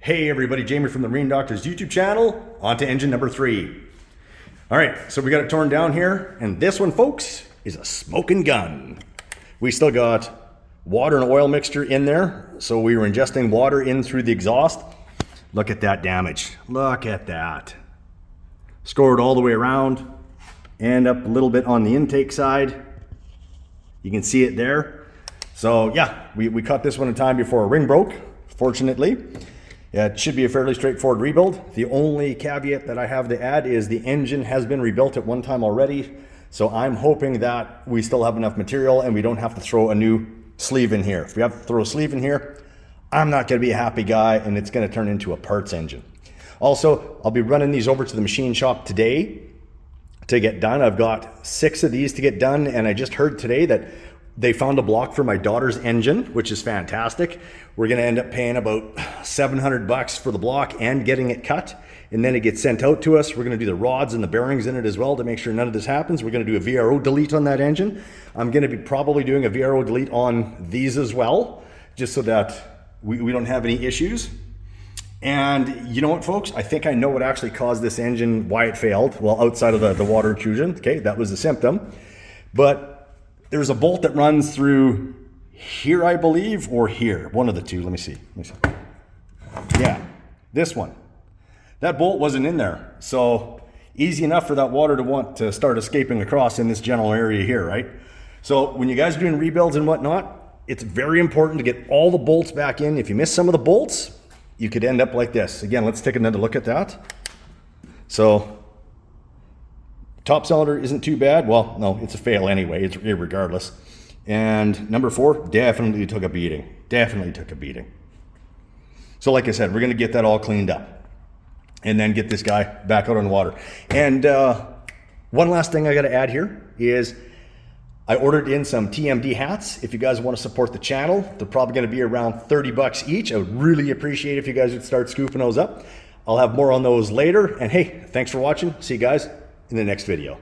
Hey everybody, Jamie from the Marine Doctor's YouTube channel. On to engine number 3. All right, so we got it torn down here, and this one, folks, is a smoking gun. We still got water and oil mixture in there, so we were ingesting water in through the exhaust. Look at that damage. Look at that. Scored all the way around, and up a little bit on the intake side. You can see it there. So yeah, we cut this one in time before a ring broke, fortunately. Yeah, it should be a fairly straightforward rebuild. The only caveat that I have to add is the engine has been rebuilt at one time already. So I'm hoping that we still have enough material and we don't have to throw a new sleeve in here. If we have to throw a sleeve in here, I'm not gonna be a happy guy and it's gonna turn into a parts engine. Also, I'll be running these over to the machine shop today to get done. I've got 6 of these to get done, and I just heard today that they found a block for my daughter's engine, which is fantastic. We're gonna end up paying about $700 for the block and getting it cut, and then it gets sent out to us. We're gonna do the rods and the bearings in it as well to make sure none of this happens. We're gonna do a VRO delete on that engine. I'm gonna be probably doing a VRO delete on these as well, just so that we don't have any issues. And you know what, folks? I think I know what actually caused this engine, why it failed. Well, outside of the water intrusion, okay, that was the symptom. But there's a bolt that runs through here, I believe, or here. One of the two. Let me see. Yeah, this one. That bolt wasn't in there. So easy enough for that water to want to start escaping across in this general area here, right? So when you guys are doing rebuilds and whatnot, it's very important to get all the bolts back in. If you miss some of the bolts, you could end up like this. Again, let's take another look at that. So top cylinder isn't too bad. Well, no, it's a fail anyway. It's irregardless. And number 4 definitely took a beating. Definitely took a beating. So like I said, we're going to get that all cleaned up and then get this guy back out on water. And one last thing I got to add here is I ordered in some TMD hats. If you guys want to support the channel, they're probably going to be around $30 each. I would really appreciate if you guys would start scooping those up. I'll have more on those later. And hey, thanks for watching. See you guys in the next video.